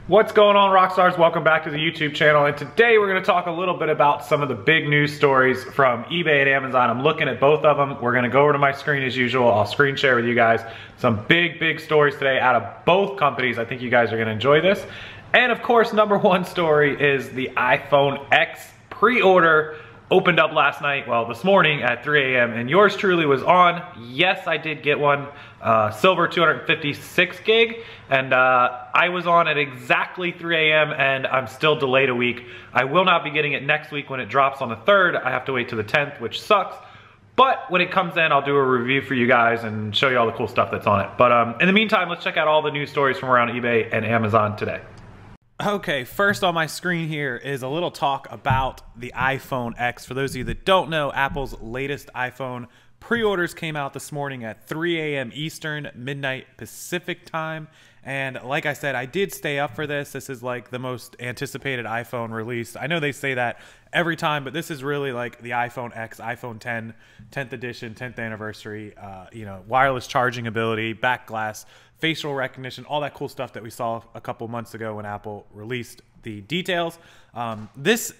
What's going on, Rockstars? Welcome back to the YouTube channel, and today we're going to talk a little bit about some of the big news stories from eBay and Amazon. I'm looking at both of them. We're going to go over to my screen as usual. I'll screen share with you guys some big stories today out of both companies. I think you guys are going to enjoy this. And of course, number one story is the iPhone X pre-order opened up last night, well, this morning at 3 a.m. and yours truly was on. Yes, I did get one, silver 256 gig, and I was on at exactly 3 a.m. and I'm still delayed a week. I will not be getting it next week when it drops on the 3rd. I have to wait till the 10th, which sucks. But when it comes in, I'll do a review for you guys and show you all the cool stuff that's on it. But in the meantime, let's check out all the news stories from around eBay and Amazon today. Okay, first on my screen here is a little talk about the iPhone X. For those of you that don't know, Apple's latest iPhone pre-orders came out this morning at 3 a.m. Eastern, midnight Pacific time. And like I said, I did stay up for this. This is like the most anticipated iPhone release. I know they say that every time, but this is really like the iPhone X, iPhone 10, 10th edition, 10th anniversary, wireless charging ability, back glass, facial recognition, all that cool stuff that we saw a couple months ago when Apple released the details. This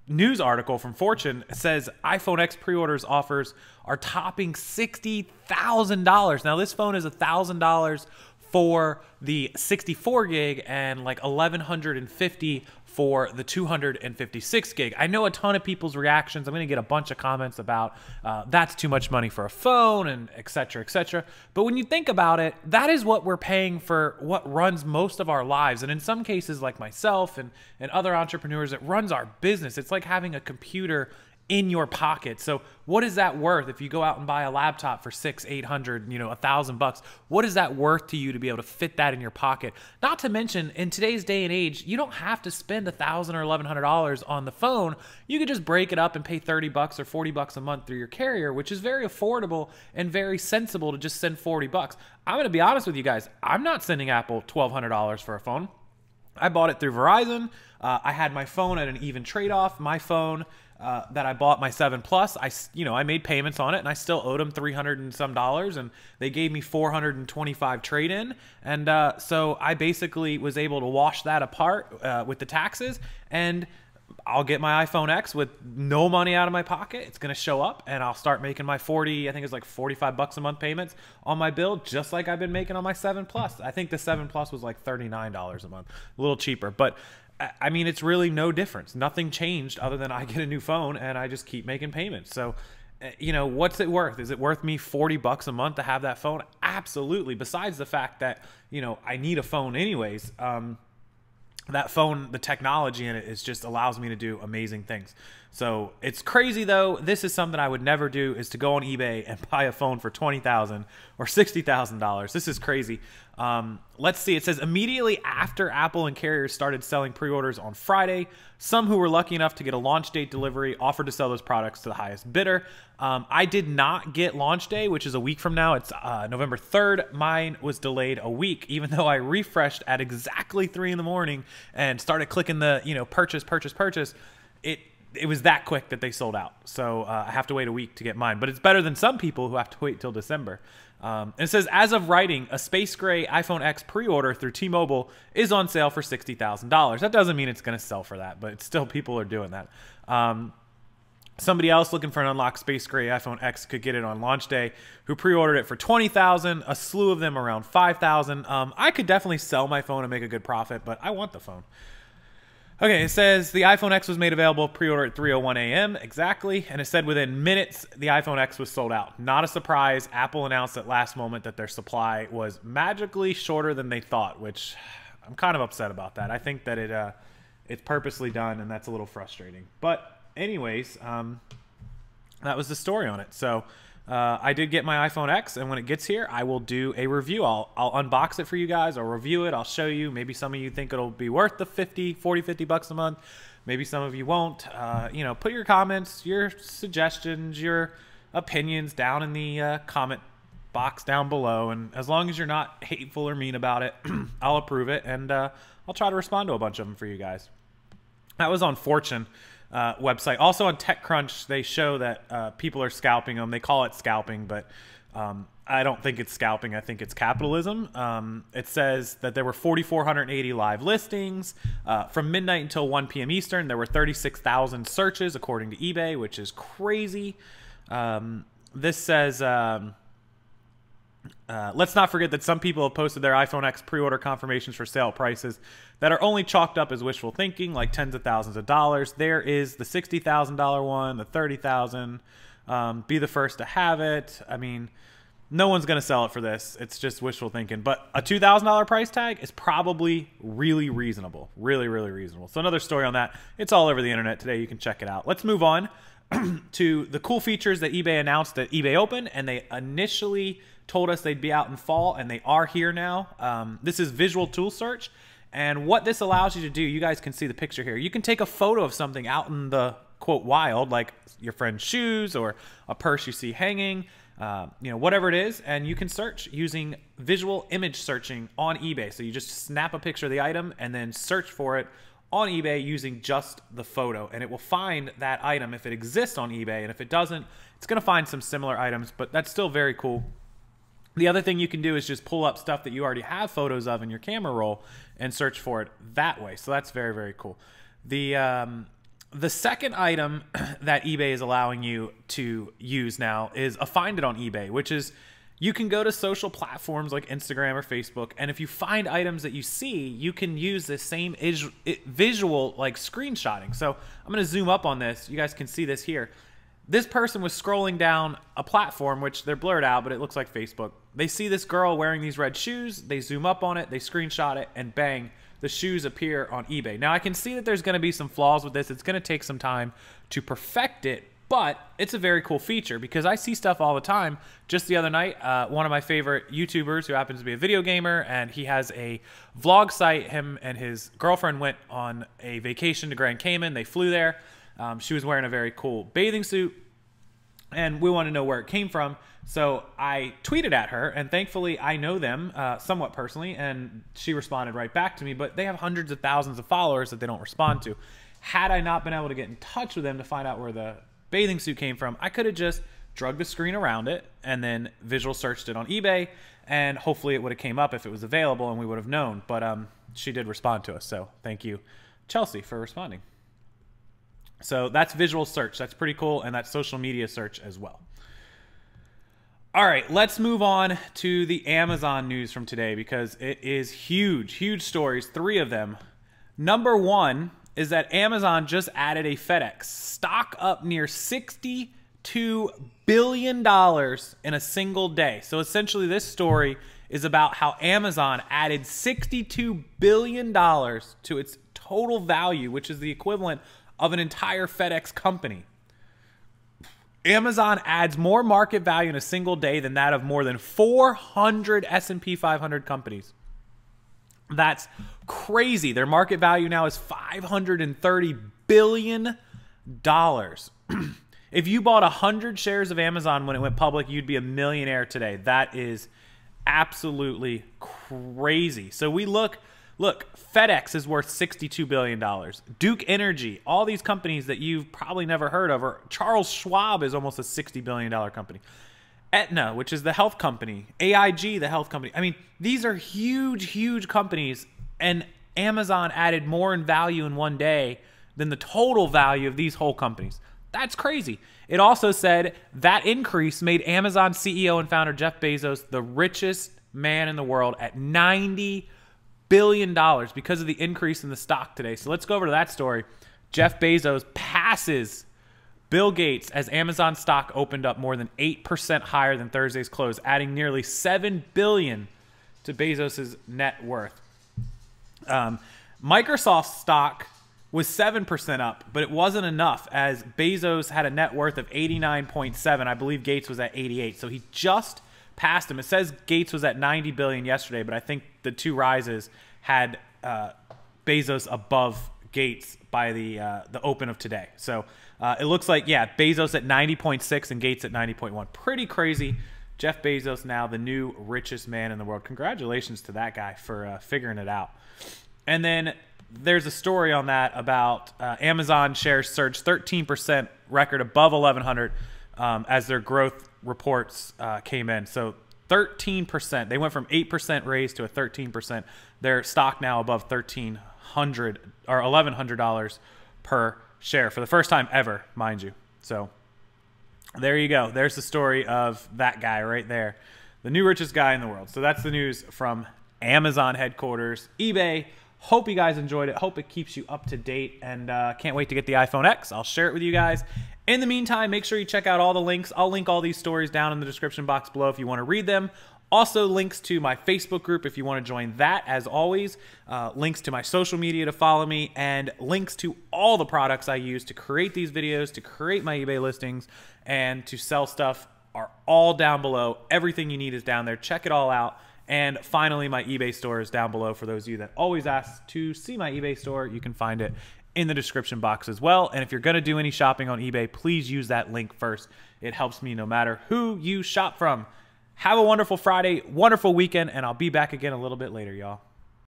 news article from Fortune says iPhone X pre-orders offers are topping $60,000. Now this phone is $1,000 for the 64 gig and like $1,150 for the 256 gig. I know a ton of people's reactions. I'm gonna get a bunch of comments about that's too much money for a phone and et cetera, et cetera. But when you think about it, that is what we're paying for what runs most of our lives. And in some cases, like myself and other entrepreneurs, it runs our business. It's like having a computer in your pocket. So what is that worth if you go out and buy a laptop for $600, $800, $1,000? What is that worth to you to be able to fit that in your pocket? Not to mention, in today's day and age, you don't have to spend $1,000 or $1,100 on the phone. You could just break it up and pay 30 bucks or 40 bucks a month through your carrier, which is very affordable and very sensible to just send 40 bucks. I'm going to be honest with you guys. I'm not sending Apple $1,200 for a phone. I bought it through Verizon. I had my phone at an even trade-off. My phone that I bought, my 7 Plus, I made payments on it and I still owed them $300 and some, and they gave me $425 trade-in. And so I basically was able to wash that apart with the taxes, and I'll get my iPhone X with no money out of my pocket. It's going to show up and I'll start making my I think it's like 45 bucks a month payments on my bill, just like I've been making on my 7 Plus. I think the 7 Plus was like $39 a month, a little cheaper. But I mean, it's really no difference. Nothing changed other than I get a new phone and I just keep making payments. So, what's it worth? Is it worth me 40 bucks a month to have that phone? Absolutely. Besides the fact that, I need a phone anyways. That phone, the technology in it is just allows me to do amazing things. So it's crazy though. This is something I would never do, is to go on eBay and buy a phone for $20,000 or $60,000. This is crazy. Let's see. It says immediately after Apple and carriers started selling pre-orders on Friday, some who were lucky enough to get a launch date delivery offered to sell those products to the highest bidder. I did not get launch day, which is a week from now. It's November 3rd. Mine was delayed a week, even though I refreshed at exactly 3 in the morning and started clicking the, purchase. It was that quick that they sold out. So I have to wait a week to get mine. But it's better than some people who have to wait till December. And it says, as of writing, a space gray iPhone X pre-order through T-Mobile is on sale for $60,000. That doesn't mean it's going to sell for that, but it's still, people are doing that. Somebody else looking for an unlocked space gray iPhone X could get it on launch day, who pre-ordered it for $20,000, a slew of them around $5,000. I could definitely sell my phone and make a good profit, but I want the phone. Okay, it says the iPhone X was made available pre-order at 3:01 a.m. exactly, and it said within minutes the iPhone X was sold out. Not a surprise. Apple announced at last moment that their supply was magically shorter than they thought, which I'm kind of upset about that. I think that it's purposely done, and that's a little frustrating. But anyways, that was the story on it. So I did get my iPhone X, and when it gets here, I will do a review. I'll unbox it for you guys. I'll review it. I'll show you. Maybe some of you think it'll be worth the 40, 50 bucks a month. Maybe some of you won't. Put your comments, your suggestions, your opinions down in the comment box down below. And as long as you're not hateful or mean about it, I'll approve it. And I'll try to respond to a bunch of them for you guys. That was on Fortune website. Also on TechCrunch, they show that people are scalping them. They call it scalping, but I don't think it's scalping. I think it's capitalism. It says that there were 4,480 live listings. From midnight until 1 p.m. Eastern, there were 36,000 searches, according to eBay, which is crazy. This says, let's not forget that some people have posted their iPhone X pre-order confirmations for sale prices that are only chalked up as wishful thinking, like tens of thousands of dollars. There is the $60,000 one, the $30,000. Be the first to have it. I mean, no one's going to sell it for this. It's just wishful thinking. But a $2,000 price tag is probably really reasonable. Really, really reasonable. So another story on that. It's all over the internet today. You can check it out. Let's move on to the cool features that eBay announced at eBay Open. And they initially told us they'd be out in fall, and they are here now. This is visual tool search. And what this allows you to do, you guys can see the picture here. You can take a photo of something out in the, quote, wild, like your friend's shoes or a purse you see hanging. You know, whatever it is, and you can search using visual image searching on eBay. So you just snap a picture of the item and then search for it on eBay using just the photo, and it will find that item if it exists on eBay, and if it doesn't, it's going to find some similar items, but that's still very cool. The other thing you can do is just pull up stuff that you already have photos of in your camera roll and search for it that way. So that's very, very cool. The second item that eBay is allowing you to use now is a Find It on eBay, which is you can go to social platforms like Instagram or Facebook, and if you find items that you see, you can use the same visual like screenshotting. So I'm going to zoom up on this. You guys can see this here. This person was scrolling down a platform, which they're blurred out, but it looks like Facebook. They see this girl wearing these red shoes. They zoom up on it. They screenshot it, and bang, the shoes appear on eBay. Now, I can see that there's going to be some flaws with this. It's going to take some time to perfect it, but it's a very cool feature because I see stuff all the time. Just the other night, one of my favorite YouTubers who happens to be a video gamer, and he has a vlog site. Him and his girlfriend went on a vacation to Grand Cayman. They flew there. She was wearing a very cool bathing suit, and we want to know where it came from. So I tweeted at her, and thankfully I know them somewhat personally, and she responded right back to me, but they have hundreds of thousands of followers that they don't respond to. Had I not been able to get in touch with them to find out where the bathing suit came from, I could have just drugged the screen around it and then visual searched it on eBay, and hopefully it would have came up if it was available and we would have known. But she did respond to us, so thank you, Chelsea, for responding. So that's visual search. That's pretty cool, and that's social media search as well. All right, let's move on to the Amazon news from today because it is huge, huge stories, 3 of them. Number 1 is that Amazon just added a FedEx. Stock up near $62 billion in a single day. So essentially this story is about how Amazon added $62 billion to its total value, which is the equivalent of an entire FedEx company. Amazon adds more market value in a single day than that of more than 400 S&P 500 companies. That's crazy. Their market value now is $530 billion. If you bought 100 shares of Amazon when it went public, you'd be a millionaire today. That is absolutely crazy. So we look, FedEx is worth $62 billion. Duke Energy, all these companies that you've probably never heard of, or Charles Schwab is almost a $60 billion company. Aetna, which is the health company, AIG, the health company. I mean, these are huge, huge companies, and Amazon added more in value in one day than the total value of these whole companies. That's crazy. It also said that increase made Amazon CEO and founder Jeff Bezos the richest man in the world at $90 billion because of the increase in the stock today. So let's go over to that story. Jeff Bezos passes Bill Gates as Amazon stock opened up more than 8% higher than Thursday's close, adding nearly $7 billion to Bezos' net worth. Microsoft stock was 7% up, but it wasn't enough as Bezos had a net worth of 89.7. I believe Gates was at 88, so he just passed him. It says Gates was at 90 billion yesterday, but I think the two rises had Bezos above Gates by the open of today. So it looks like, yeah, Bezos at 90.6 and Gates at 90.1. Pretty crazy. Jeff Bezos now the new richest man in the world. Congratulations to that guy for figuring it out. And then there's a story on that about Amazon shares surged 13%, record above 1,100 as their growth reports came in. So 13%. They went from 8% raise to a 13%. Their stock now above $1,300 or $1,100 per share for the first time ever, mind you. So there you go. There's the story of that guy right there, the new richest guy in the world. So that's the news from Amazon headquarters, eBay. Hope you guys enjoyed it. Hope it keeps you up to date, and can't wait to get the iPhone X. I'll share it with you guys. In the meantime, make sure you check out all the links. I'll link all these stories down in the description box below if you want to read them. Also, links to my Facebook group if you want to join that, as always. Links to my social media to follow me, and links to all the products I use to create these videos, to create my eBay listings, and to sell stuff are all down below. Everything you need is down there. Check it all out. And finally, my eBay store is down below. For those of you that always ask to see my eBay store, you can find it in the description box as well. And if you're going to do any shopping on eBay, please use that link first. It helps me no matter who you shop from. Have a wonderful Friday, wonderful weekend, and I'll be back again a little bit later, y'all.